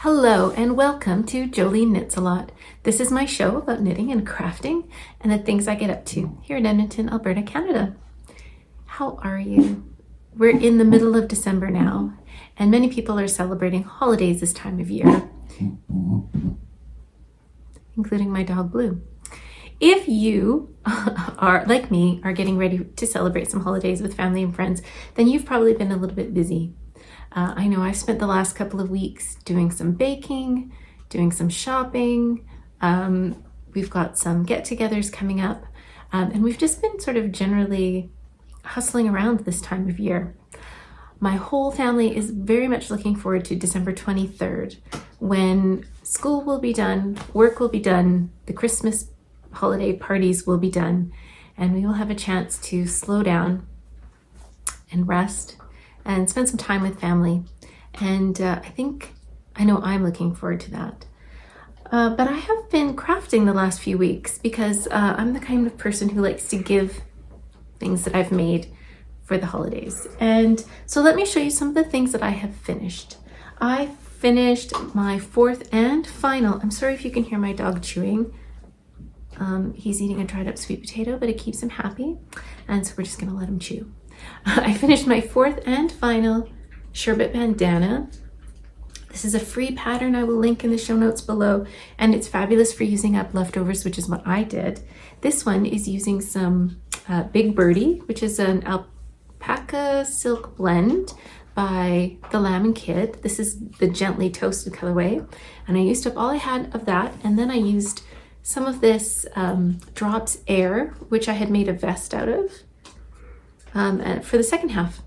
Hello and welcome to Joline Knits A Lot. This is my show about knitting and crafting and the things I get up to here in Edmonton, Alberta, Canada. How are you? We're in the middle of December now, and many people are celebrating holidays this time of year, including my dog Blue. If you are, like me, are getting ready to celebrate some holidays with family and friends, then you've probably been a little bit busy. I know I've spent the last couple of weeks doing some baking, doing some shopping. We've got some get-togethers coming up, and we've just been sort of generally hustling around this time of year. My whole family is very much looking forward to December 23rd, when school will be done, work will be done, the Christmas holiday parties will be done, and we will have a chance to slow down and rest and spend some time with family. And I know I'm looking forward to that. But I have been crafting the last few weeks because I'm the kind of person who likes to give things that I've made for the holidays. And so let me show you some of the things that I have finished. I finished my fourth and final, I'm sorry if you can hear my dog chewing. He's eating a dried up sweet potato, but it keeps him happy. And so we're just gonna let him chew. I finished my fourth and final Sherbet Bandana. This is a free pattern I will link in the show notes below, and it's fabulous for using up leftovers, which is what I did. This one is using some Big Birdie, which is an alpaca silk blend by the Lamb & Kid. This is the gently toasted colorway, and I used up all I had of that, and then I used some of this Drops Air, which I had made a vest out of. For the second half,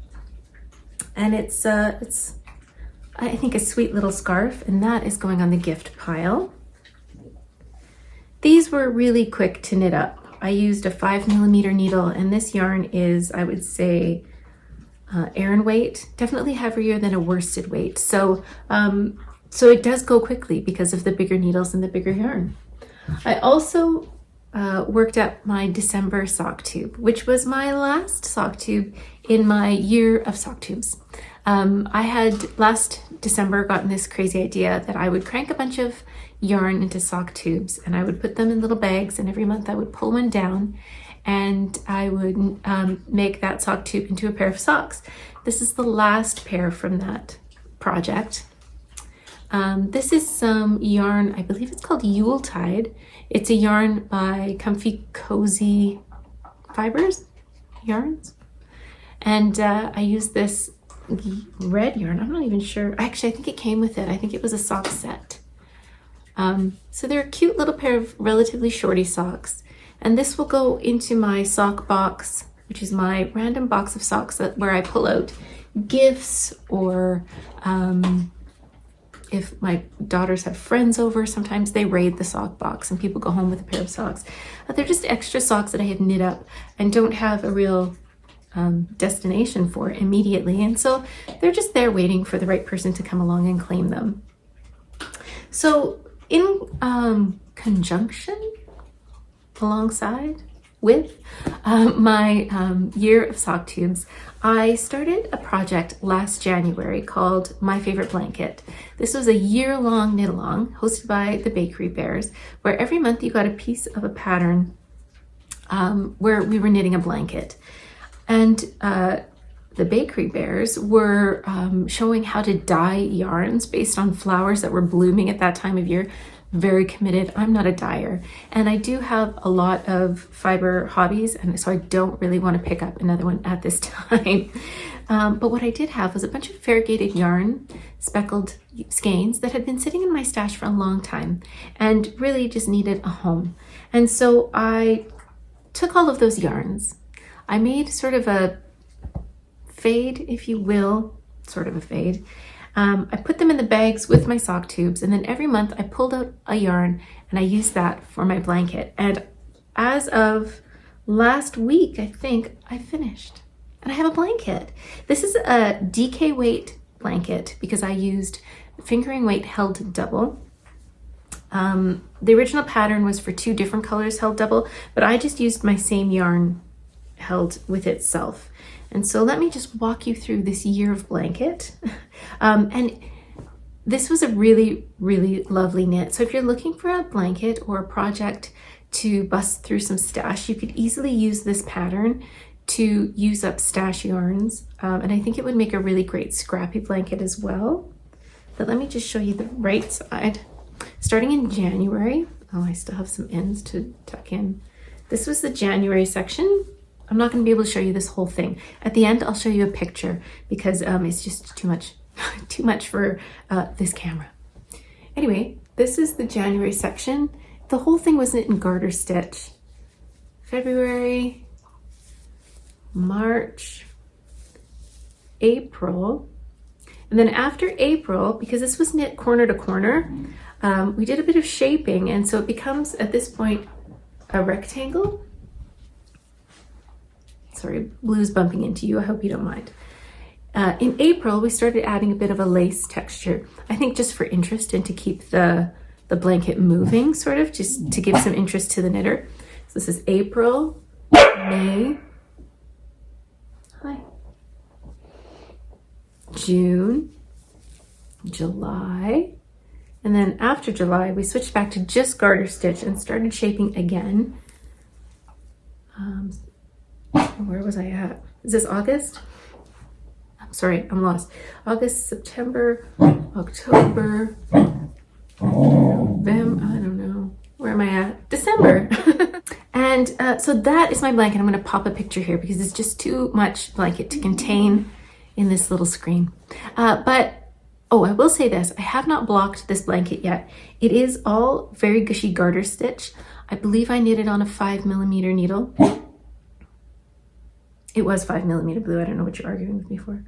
and it's I think a sweet little scarf, and that is going on the gift pile. These were really quick to knit up. I used a 5mm needle, and this yarn is, I would say, Aran weight, definitely heavier than a worsted weight. So it does go quickly because of the bigger needles and the bigger yarn. I also worked up my December sock tube, which was my last sock tube in my year of sock tubes. I had last December gotten this crazy idea that I would crank a bunch of yarn into sock tubes, and I would put them in little bags, and every month I would pull one down and I would make that sock tube into a pair of socks. This is the last pair from that project. This is some yarn, I believe it's called Yuletide. It's a yarn by Comfy Cozy Fibers Yarns. And I used this red yarn. I'm not even sure. Actually, I think it came with it. I think it was a sock set. So they're a cute little pair of relatively shorty socks. And this will go into my sock box, which is my random box of socks where I pull out gifts or if my daughters have friends over, sometimes they raid the sock box and people go home with a pair of socks. They're just extra socks that I have knit up and don't have a real destination for immediately. And so they're just there waiting for the right person to come along and claim them. So in conjunction, alongside with my year of sock tubes, I started a project last January called My Favorite Blanket. This was a year-long knit-along hosted by the Bakery Bears, where every month you got a piece of a pattern where we were knitting a blanket. And the Bakery Bears were showing how to dye yarns based on flowers that were blooming at that time of year. Very committed. I'm not a dyer, and I do have a lot of fiber hobbies, and so I don't really want to pick up another one at this time. But what I did have was a bunch of variegated yarn, speckled skeins that had been sitting in my stash for a long time and really just needed a home. And so I took all of those yarns. I made sort of a fade, if you will, sort of a fade. I put them in the bags with my sock tubes, and then every month I pulled out a yarn and I used that for my blanket. And as of last week, I think I finished and I have a blanket. This is a DK weight blanket because I used fingering weight held double. The original pattern was for 2 different colors held double, but I just used my same yarn held with itself. And so let me just walk you through this year of blanket. And this was a really, really lovely knit. So if you're looking for a blanket or a project to bust through some stash, you could easily use this pattern to use up stash yarns. And I think it would make a really great scrappy blanket as well. But let me just show you the right side. Starting in January, oh, I still have some ends to tuck in. This was the January section. I'm not going to be able to show you this whole thing. At the end, I'll show you a picture because it's just too much, too much for this camera. Anyway, this is the January section. The whole thing was knit in garter stitch. February, March, April, and then after April, because this was knit corner to corner, we did a bit of shaping, and so it becomes at this point a rectangle. Sorry, blue's bumping into you. I hope you don't mind. In April, we started adding a bit of a lace texture. I think just for interest and to keep the blanket moving, sort of, just to give some interest to the knitter. So this is April, May, June, July, and then after July, we switched back to just garter stitch and started shaping again. Where was I at? Is this August? I'm sorry, I'm lost. August, September, October, November, I don't know. Where am I at? December. And so that is my blanket. I'm going to pop a picture here because it's just too much blanket to contain in this little screen. But, oh, I will say this. I have not blocked this blanket yet. It is all very gushy garter stitch. I believe I knitted on a 5mm needle. It was 5mm blue. I don't know what you're arguing with me for.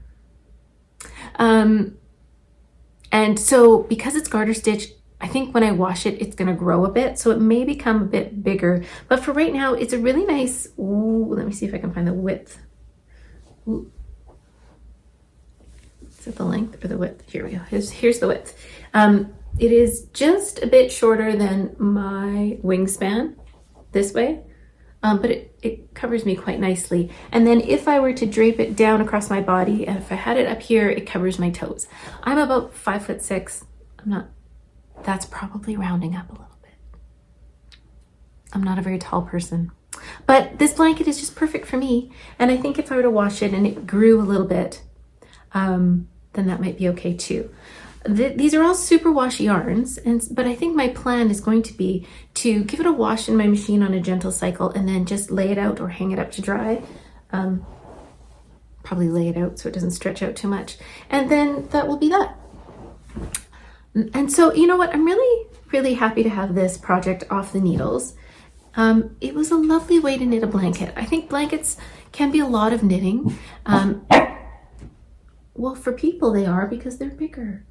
And so because it's garter stitch, I think when I wash it, it's going to grow a bit. So it may become a bit bigger. But for right now, it's a really nice, ooh, let me see if I can find the width. Ooh. Is it the length or the width? Here we go. Here's the width. It is just a bit shorter than my wingspan this way. But it covers me quite nicely. And then if I were to drape it down across my body, and if I had it up here, it covers my toes. I'm about 5'6". That's probably rounding up a little bit. I'm not a very tall person. But this blanket is just perfect for me. And I think if I were to wash it and it grew a little bit, then that might be okay too. These are all superwash yarns, but I think my plan is going to be to give it a wash in my machine on a gentle cycle and then just lay it out or hang it up to dry. Probably lay it out so it doesn't stretch out too much. And then that will be that. And so, you know what? I'm really, really happy to have this project off the needles. It was a lovely way to knit a blanket. I think blankets can be a lot of knitting. Well, for people they are because they're bigger.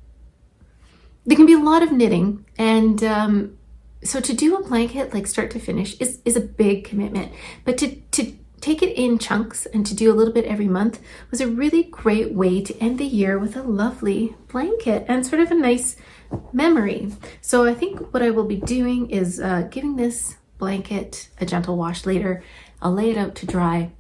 There can be a lot of knitting, and so to do a blanket like start to finish is a big commitment. But to take it in chunks and to do a little bit every month was a really great way to end the year with a lovely blanket and sort of a nice memory. So I think what I will be doing is giving this blanket a gentle wash later. I'll lay it out to dry.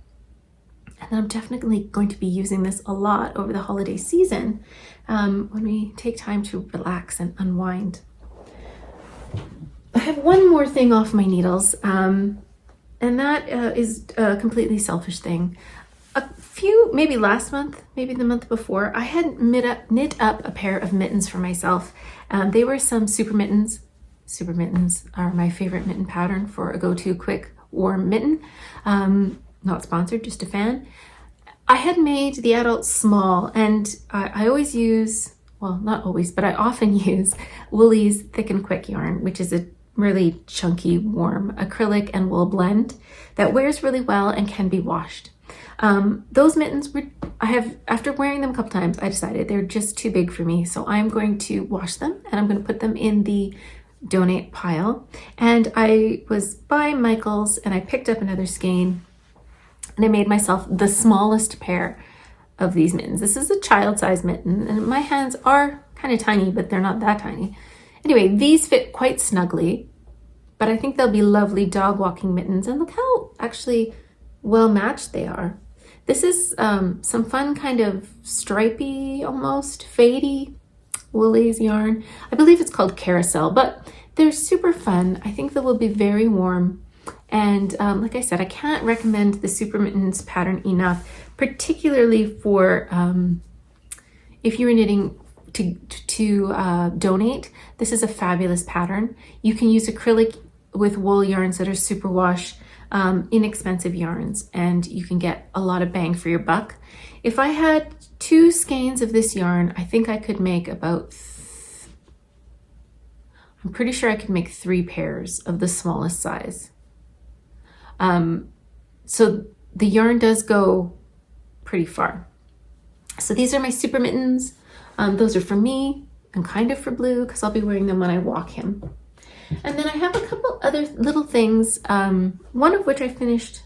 And then I'm definitely going to be using this a lot over the holiday season when we take time to relax and unwind. I have one more thing off my needles, and that is a completely selfish thing. Maybe last month, maybe the month before, I had knit up a pair of mittens for myself. They were some super mittens. Super mittens are my favorite mitten pattern for a go-to quick warm mitten. Not sponsored, just a fan. I had made the adult small, and I always use, well, not always, but I often use Woolly's Thick and Quick yarn, which is a really chunky, warm acrylic and wool blend that wears really well and can be washed. Those mittens after wearing them a couple times, I decided they're just too big for me. So I'm going to wash them and I'm going to put them in the donate pile. And I was by Michael's and I picked up another skein. And I made myself the smallest pair of these mittens. This is a child-size mitten, and my hands are kind of tiny, but they're not that tiny. Anyway, these fit quite snugly, but I think they'll be lovely dog walking mittens. And look how actually well matched they are. This is some fun kind of stripy, almost fadey Woolies yarn. I believe it's called Carousel, but they're super fun. I think they will be very warm. And like I said, I can't recommend the Super Mittens pattern enough, particularly for if you're knitting to donate. This is a fabulous pattern. You can use acrylic with wool yarns that are superwash, inexpensive yarns, and you can get a lot of bang for your buck. If I had 2 skeins of this yarn, I think I could make about, I'm pretty sure I could make 3 pairs of the smallest size. So the yarn does go pretty far. So these are my Super Mittens. Those are for me and kind of for Blue because I'll be wearing them when I walk him. And then I have a couple other little things, one of which I finished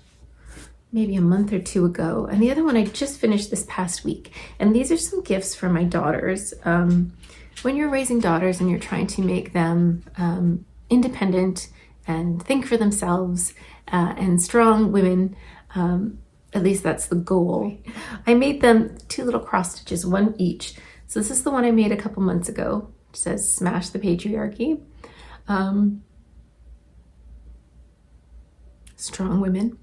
maybe a month or 2 ago, and the other one I just finished this past week. And these are some gifts for my daughters. When you're raising daughters and you're trying to make them independent and think for themselves and strong women, at least that's the goal. I made them 2 little cross stitches, 1 each. So this is the one I made a couple months ago. It says "Smash the Patriarchy." Strong women.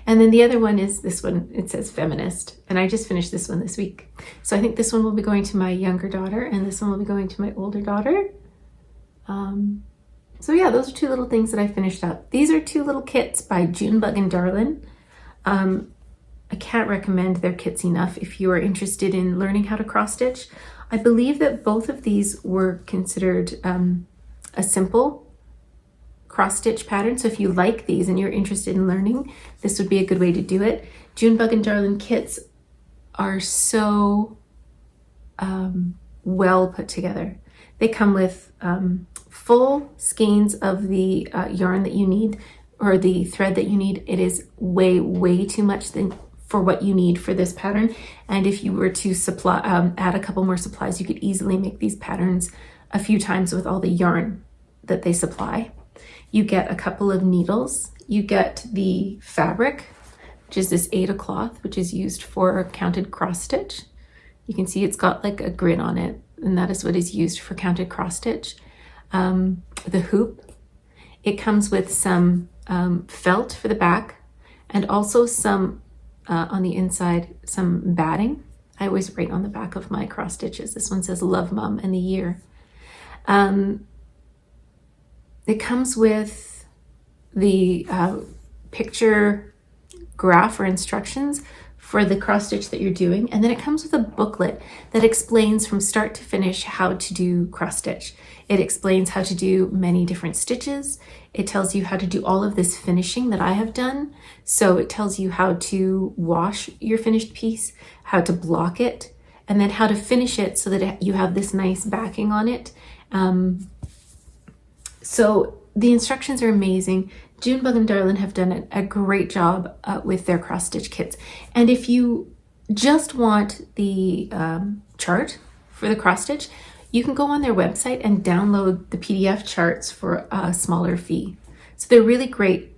And then the other one is this one. It says "Feminist," and I just finished this one this week. So I think this one will be going to my younger daughter, and this one will be going to my older daughter. So yeah, those are 2 little things that I finished up. These are 2 little kits by Junebug and Darlin. I can't recommend their kits enough if you are interested in learning how to cross stitch. I believe that both of these were considered a simple cross stitch pattern. So if you like these and you're interested in learning, this would be a good way to do it. Junebug and Darlin kits are so well put together. They come with full skeins of the yarn that you need, or the thread that you need. It is way too much for what you need for this pattern. And if you were to supply add a couple more supplies, you could easily make these patterns a few times with all the yarn that they supply. You get a couple of needles. You get the fabric, which is this Aida cloth, which is used for counted cross stitch. You can see it's got like a grid on it, and that is what is used for counted cross stitch. The hoop. It comes with some felt for the back, and also some on the inside, some batting. I always write on the back of my cross stitches. This one says "Love Mum" and the year. It comes with the picture graph or instructions for the cross stitch that you're doing. And then it comes with a booklet that explains from start to finish how to do cross stitch. It explains how to do many different stitches. It tells you how to do all of this finishing that I have done. So it tells you how to wash your finished piece, how to block it, and then how to finish it so that you have this nice backing on it. So the instructions are amazing. Junebug and Darlin have done a great job with their cross stitch kits. And if you just want the chart for the cross stitch, you can go on their website and download the PDF charts for a smaller fee. So they're really great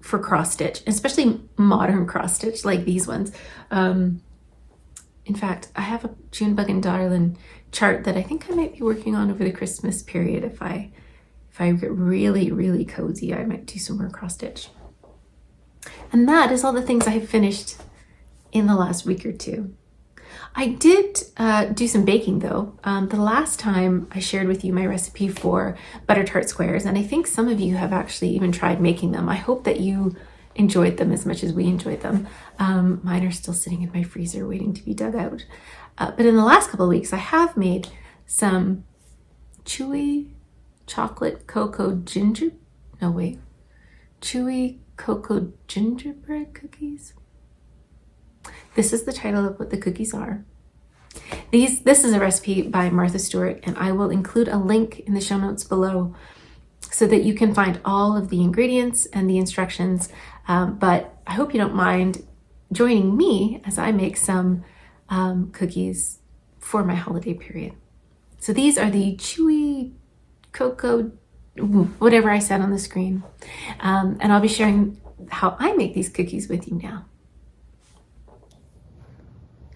for cross stitch, especially modern cross stitch like these ones. In fact, I have a Junebug and Darlin chart that I think I might be working on over the Christmas period. If I get really cozy, I might do some more cross stitch. And that is all the things I have finished in the last week or 2. I did do some baking though. The last time I shared with you my recipe for butter tart squares, and I think some of you have actually even tried making them. I hope that you enjoyed them as much as we enjoyed them. Mine are still sitting in my freezer waiting to be dug out. But in the last couple of weeks, I have made some Chewy chocolate cocoa Chewy cocoa gingerbread cookies. This is the title of what the cookies are. This is a recipe by Martha Stewart, and I will include a link in the show notes below so that you can find all of the ingredients and the instructions. But I hope you don't mind joining me as I make some cookies for my holiday period. So these are the Chewy cocoa, whatever I said on the screen. And I'll be sharing how I make these cookies with you now.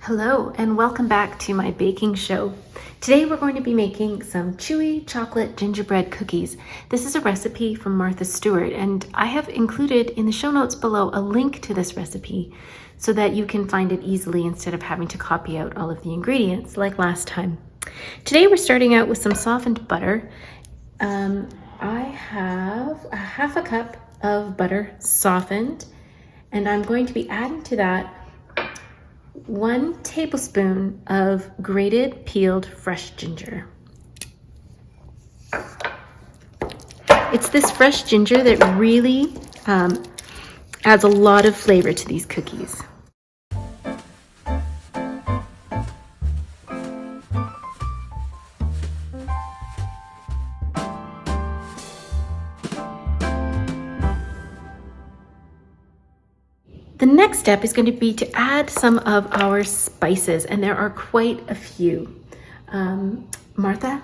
Hello, and welcome back to my baking show. Today we're going to be making some chewy chocolate gingerbread cookies. This is a recipe from Martha Stewart, and I have included in the show notes below a link to this recipe so that you can find it easily instead of having to copy out all of the ingredients like last time. Today we're starting out with some softened butter. I have a half a cup of butter softened, and I'm going to be adding to that 1 tablespoon of grated peeled fresh ginger. It's this fresh ginger that really adds a lot of flavor to these cookies. The next step is going to be to add some of our spices, and there are quite a few. Martha,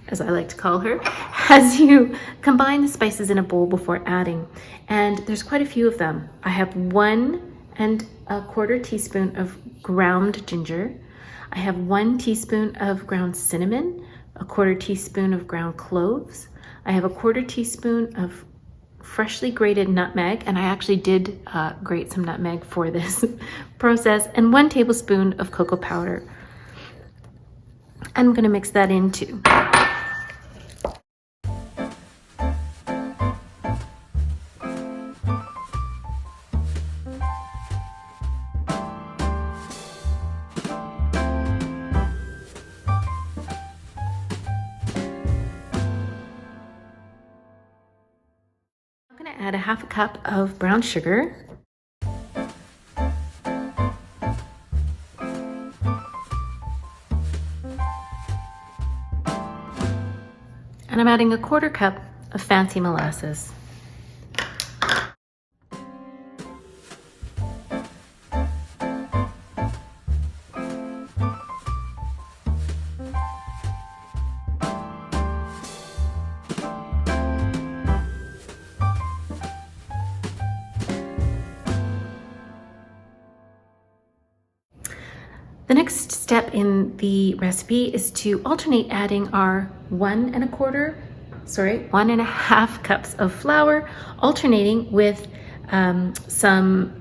as I like to call her, has you combine the spices in a bowl before adding, and there's quite a few of them. I have 1 1/4 teaspoon of ground ginger. I have 1 teaspoon of ground cinnamon, 1/4 teaspoon of ground cloves. I have 1/4 teaspoon of freshly grated nutmeg, and I actually did grate some nutmeg for this process, and 1 tablespoon of cocoa powder. I'm going to mix that in too. Add a half a cup of brown sugar. And I'm adding a 1/4 cup of fancy molasses. The next step in the recipe is to alternate adding our 1 1.5 cups of flour, alternating with some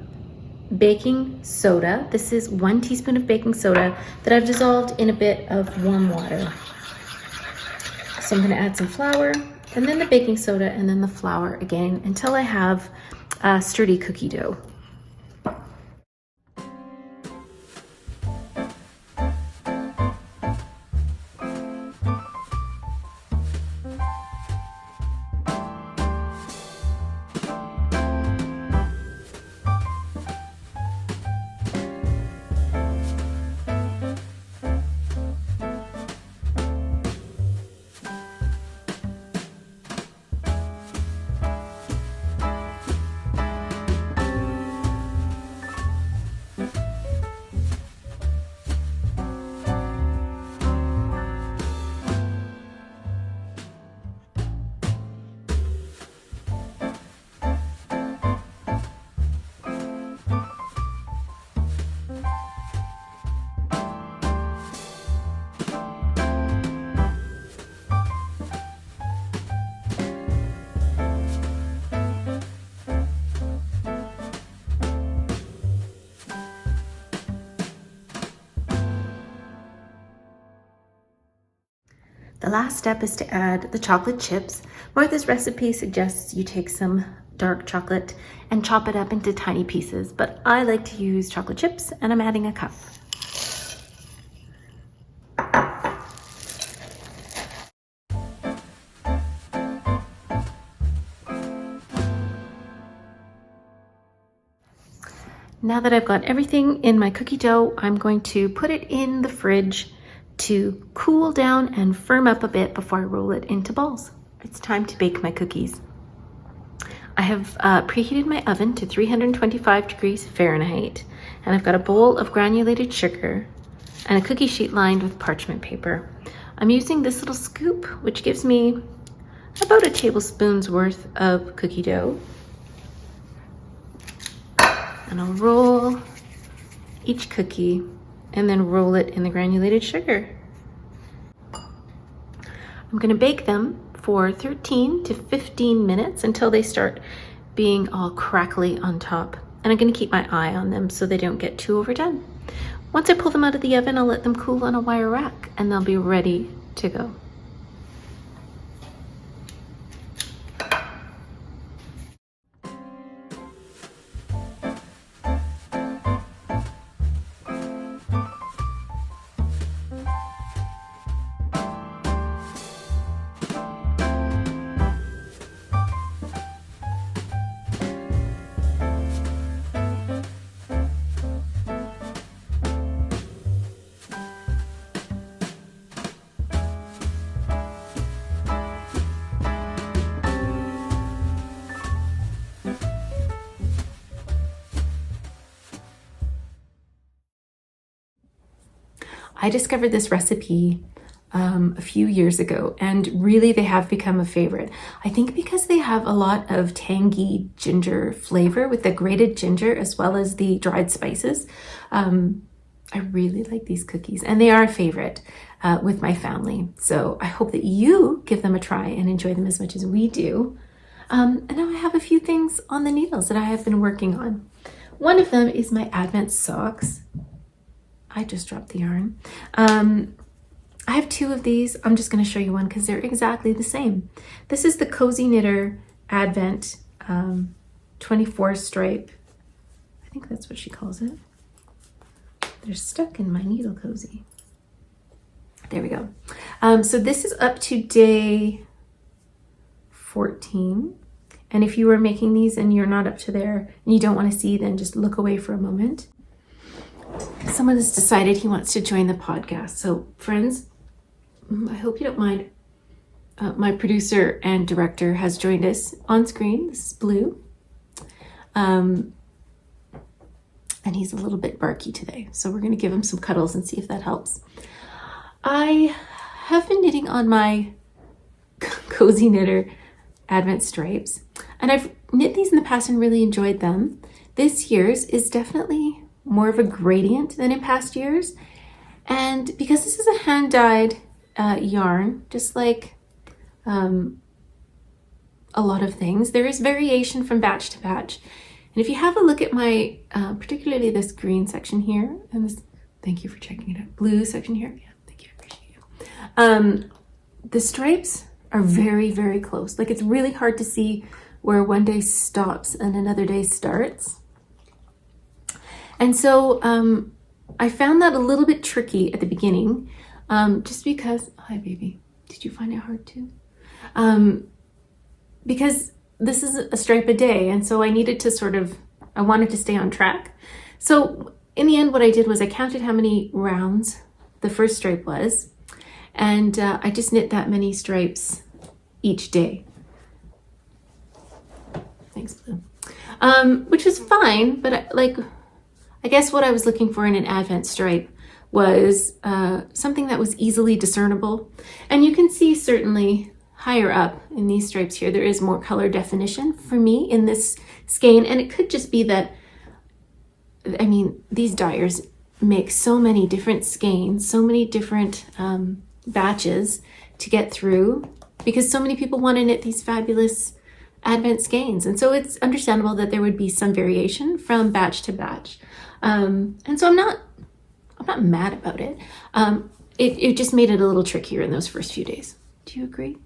baking soda. This is 1 teaspoon of baking soda that I've dissolved in a bit of warm water. So I'm going to add some flour, and then the baking soda, and then the flour again until I have a sturdy cookie dough. The last step is to add the chocolate chips. Martha's recipe suggests you take some dark chocolate and chop it up into tiny pieces, but I like to use chocolate chips, and I'm adding a cup. Now that I've got everything in my cookie dough, I'm going to put it in the fridge to cool down and firm up a bit before I roll it into balls. It's time to bake my cookies. I have preheated my oven to 325 degrees Fahrenheit, and I've got a bowl of granulated sugar and a cookie sheet lined with parchment paper. I'm using this little scoop, which gives me about a tablespoon's worth of cookie dough. And I'll roll each cookie and then roll it in the granulated sugar. I'm going to bake them for 13 to 15 minutes until they start being all crackly on top. And I'm going to keep my eye on them so they don't get too overdone. Once I pull them out of the oven, I'll let them cool on a wire rack and they'll be ready to go. I discovered this recipe a few years ago, and really they have become a favorite. I think because they have a lot of tangy ginger flavor with the grated ginger as well as the dried spices. I really like these cookies, and they are a favorite with my family. So I hope that you give them a try and enjoy them as much as we do. And now I have a few things on the needles that I have been working on. One of them is my Advent socks. I just dropped the yarn. I have two of these. I'm just going to show you one because they're exactly the same. This is the Cozy Knitter Advent 24 stripe. I think that's what she calls it. They're stuck in my needle cozy. There we go. So this is up to day 14. And if you are making these and you're not up to there and you don't want to see, then just look away for a moment. Someone has decided he wants to join the podcast. So friends, I hope you don't mind. My producer and director has joined us on screen. This is Blue. And he's a little bit barky today. So we're going to give him some cuddles and see if that helps. I have been knitting on my Cozy Knitter Advent stripes. And I've knit these in the past and really enjoyed them. This year's is definitely more of a gradient than in past years. And because this is a hand-dyed yarn, just like a lot of things, there is variation from batch to batch. And if you have a look at my, particularly this green section here, and this, thank you for checking it out, blue section here, yeah, thank you, I appreciate you. The stripes are very, very close. Like it's really hard to see where one day stops and another day starts. And so I found that a little bit tricky at the beginning, just because, hi baby, did you find it hard too? Because this is a stripe a day, and so I needed to I wanted to stay on track. So in the end, what I did was I counted how many rounds the first stripe was, and I just knit that many stripes each day. Thanks, Blue. Which was fine, but I guess what I was looking for in an Advent stripe was something that was easily discernible. And you can see certainly higher up in these stripes here, there is more color definition for me in this skein. And it could just be that, I mean, these dyers make so many different skeins, so many different batches to get through because so many people want to knit these fabulous Advent skeins. And so it's understandable that there would be some variation from batch to batch. And so I'm not mad about it. It just made it a little trickier in those first few days. Do you agree?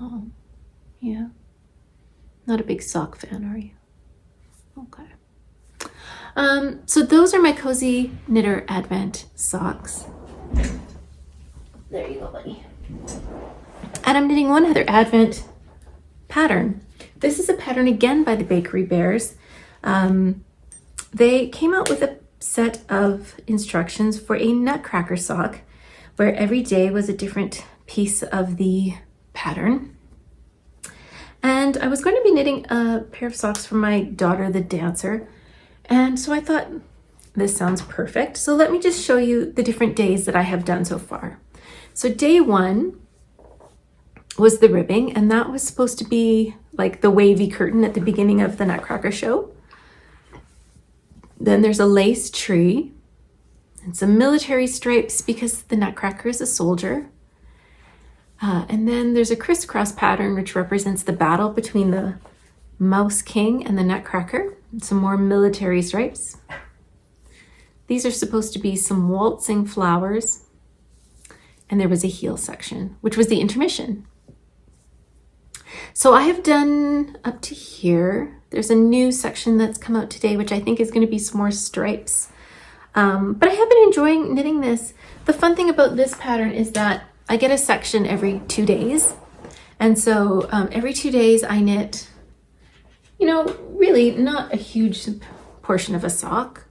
Oh, yeah. Not a big sock fan, are you? Okay. So those are my Cozy Knitter Advent socks. There you go, buddy. And I'm knitting one other Advent pattern. This is a pattern again by the Bakery Bears. They came out with a set of instructions for a Nutcracker sock where every day was a different piece of the pattern. And I was going to be knitting a pair of socks for my daughter, the dancer. And so I thought, this sounds perfect. So let me just show you the different days that I have done so far. So day one was the ribbing, and that was supposed to be like the wavy curtain at the beginning of the Nutcracker show. Then there's a lace tree and some military stripes because the Nutcracker is a soldier. And then there's a crisscross pattern which represents the battle between the Mouse King and the Nutcracker. Some more military stripes. These are supposed to be some waltzing flowers. And there was a heel section, which was the intermission. So I have done up to here. There's a new section that's come out today, which I think is going to be some more stripes. But I have been enjoying knitting this. The fun thing about this pattern is that I get a section every 2 days. And so every 2 days I knit, you know, really not a huge portion of a sock.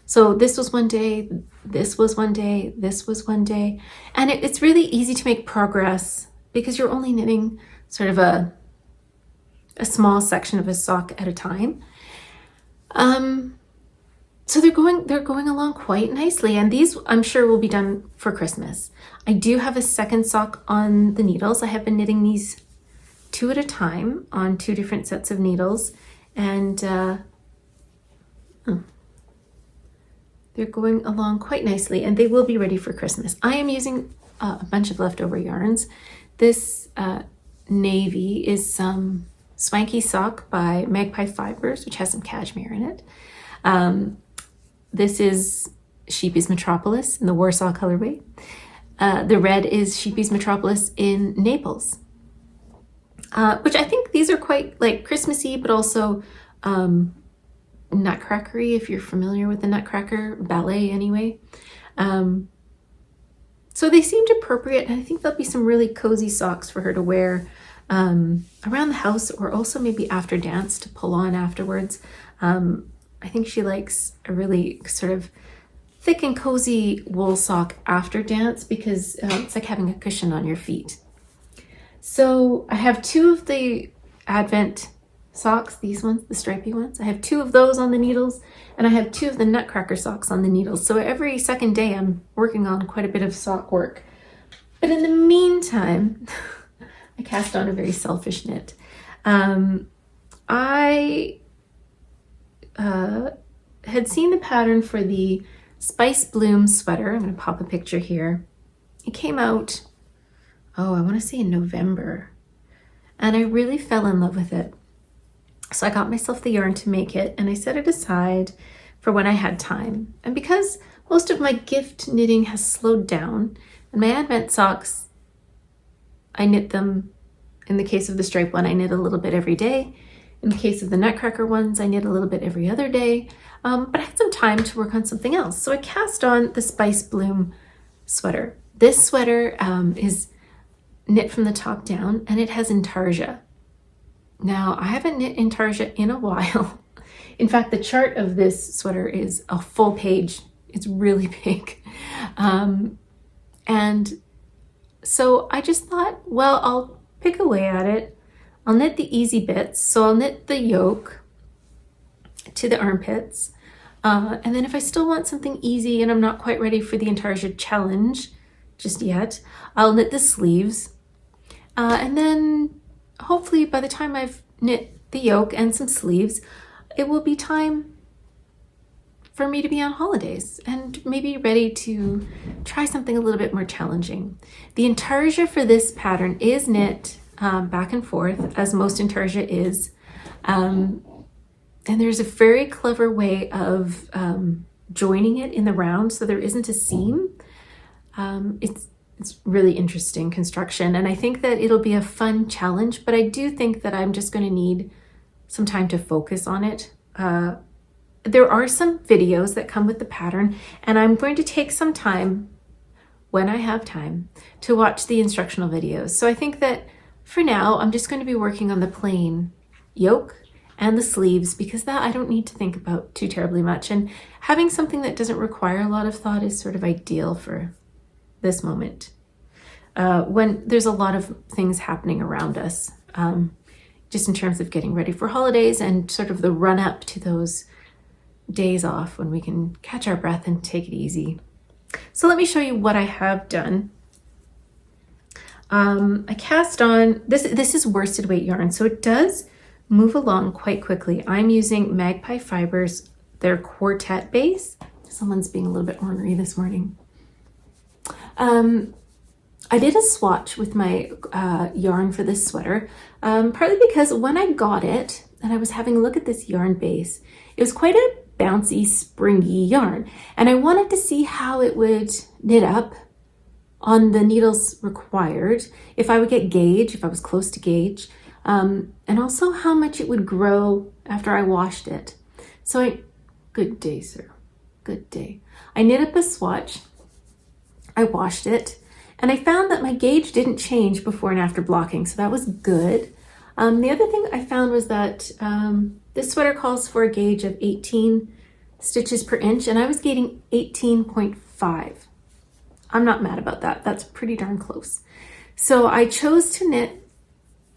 So this was one day, this was one day, this was one day. And it's really easy to make progress because you're only knitting sort of a small section of a sock at a time. So they're going along quite nicely, and these I'm sure will be done for Christmas. I do have a second sock on the needles. I have been knitting these 2 at a time on 2 different sets of needles, and they're going along quite nicely, and they will be ready for Christmas. I am using a bunch of leftover yarns. This navy is some Swanky Sock by Magpie Fibers, which has some cashmere in it. This is Sheepy's Metropolis in the Warsaw colorway. The red is Sheepy's Metropolis in Naples, which I think these are quite like Christmassy, but also Nutcrackery, if you're familiar with the Nutcracker ballet anyway. So they seemed appropriate, and I think there'll be some really cozy socks for her to wear around the house, or also maybe after dance to pull on afterwards. I think she likes a really sort of thick and cozy wool sock after dance because it's like having a cushion on your feet. So I have 2 of the Advent socks, these ones, the stripy ones. I have 2 of those on the needles, and I have 2 of the Nutcracker socks on the needles. So every second day I'm working on quite a bit of sock work. But in the meantime, I cast on a very selfish knit. I had seen the pattern for the Spice Bloom sweater. I'm going to pop a picture here. It came out, I want to say in November, and I really fell in love with it. So I got myself the yarn to make it, and I set it aside for when I had time. And because most of my gift knitting has slowed down, and my Advent socks, I knit them, in the case of the stripe one, I knit a little bit every day. In the case of the Nutcracker ones, I knit a little bit every other day, but I had some time to work on something else. So I cast on the Spice Bloom sweater. This sweater is knit from the top down, and it has intarsia. Now, I haven't knit intarsia in a while. In fact, the chart of this sweater is a full page. It's really big. And so I just thought, well, I'll pick away at it. I'll knit the easy bits. So I'll knit the yoke to the armpits. And then if I still want something easy and I'm not quite ready for the intarsia challenge just yet, I'll knit the sleeves. And then hopefully by the time I've knit the yoke and some sleeves, it will be time for me to be on holidays and maybe ready to try something a little bit more challenging. The intarsia for this pattern is knit back and forth, as most intarsia is. And there's a very clever way of joining it in the round so there isn't a seam. It's really interesting construction, and I think that it'll be a fun challenge, but I do think that I'm just going to need some time to focus on it. There are some videos that come with the pattern, and I'm going to take some time, when I have time, to watch the instructional videos. So I think that for now, I'm just going to be working on the plain yoke and the sleeves, because that I don't need to think about too terribly much. And having something that doesn't require a lot of thought is sort of ideal for this moment. When there's a lot of things happening around us, just in terms of getting ready for holidays and sort of the run up to those days off when we can catch our breath and take it easy. So let me show you what I have done. I cast on, this is worsted weight yarn, so it does move along quite quickly. I'm using Magpie Fibers, their Quartet base. Someone's being a little bit ornery this morning. I did a swatch with my yarn for this sweater, partly because when I got it and I was having a look at this yarn base, it was quite a bouncy, springy yarn. And I wanted to see how it would knit up on the needles required, if I would get gauge, if I was close to gauge, and also how much it would grow after I washed it. So good day, sir, good day. I knit up a swatch, I washed it, and I found that my gauge didn't change before and after blocking, so that was good. The other thing I found was that this sweater calls for a gauge of 18 stitches per inch, and I was getting 18.5. I'm not mad about that. That's pretty darn close. So I chose to knit.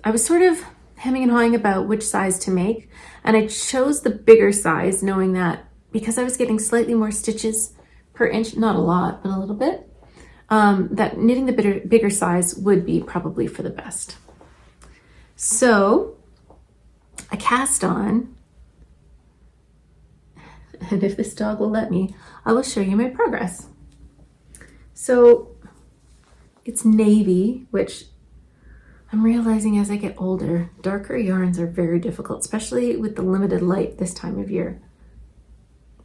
I was sort of hemming and hawing about which size to make, and I chose the bigger size, knowing that because I was getting slightly more stitches per inch, not a lot, but a little bit, that knitting the bigger size would be probably for the best. So I cast on, and if this dog will let me, I will show you my progress. So it's navy, which I'm realizing as I get older, darker yarns are very difficult, especially with the limited light this time of year.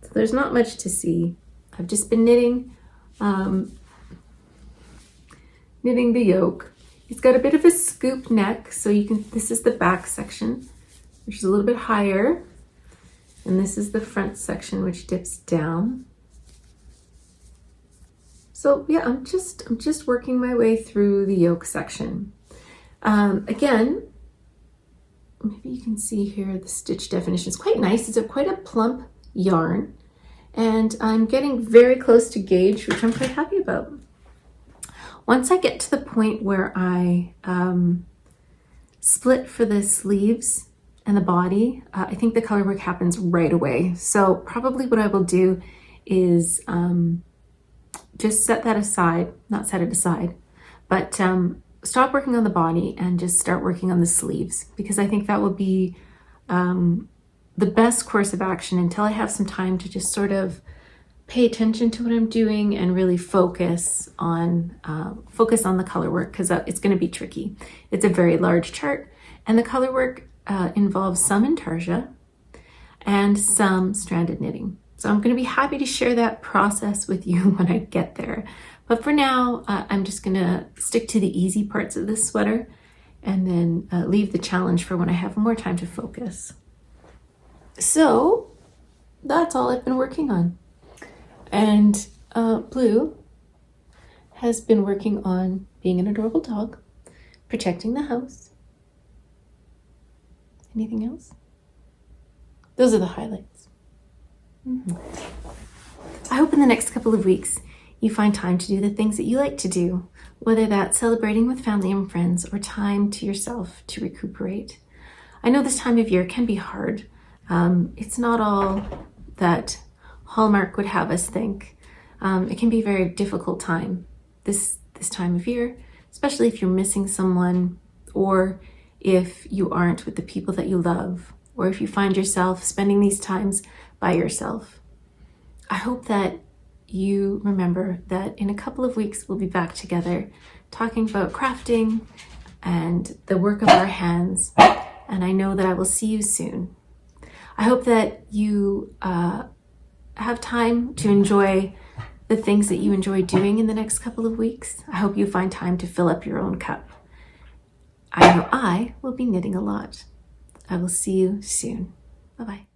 So there's not much to see. I've just been knitting, knitting the yoke. It's got a bit of a scoop neck, so you can, this is the back section, which is a little bit higher. And this is the front section, which dips down. So yeah, I'm just working my way through the yoke section. Again, maybe you can see here the stitch definition is quite nice. It's quite a plump yarn, and I'm getting very close to gauge, which I'm quite happy about. Once I get to the point where I split for the sleeves and the body, I think the color work happens right away. So probably what I will do is just set that aside, not set it aside, but stop working on the body and just start working on the sleeves, because I think that will be the best course of action until I have some time to just sort of pay attention to what I'm doing and really focus on the color work, because it's going to be tricky. It's a very large chart, and the color work involves some intarsia and some stranded knitting. So I'm going to be happy to share that process with you when I get there. But for now, I'm just going to stick to the easy parts of this sweater and then leave the challenge for when I have more time to focus. So that's all I've been working on. And Blue has been working on being an adorable dog, protecting the house. Anything else? Those are the highlights. I hope in the next couple of weeks you find time to do the things that you like to do, whether that's celebrating with family and friends or time to yourself to recuperate. I know this time of year can be hard. It's not all that Hallmark would have us think. It can be a very difficult time this time of year, especially if you're missing someone, or if you aren't with the people that you love, or if you find yourself spending these times by yourself. I hope that you remember that in a couple of weeks we'll be back together talking about crafting and the work of our hands, and I know that I will see you soon. I hope that you have time to enjoy the things that you enjoy doing in the next couple of weeks. I hope you find time to fill up your own cup. I know I will be knitting a lot. I will see you soon. Bye-bye.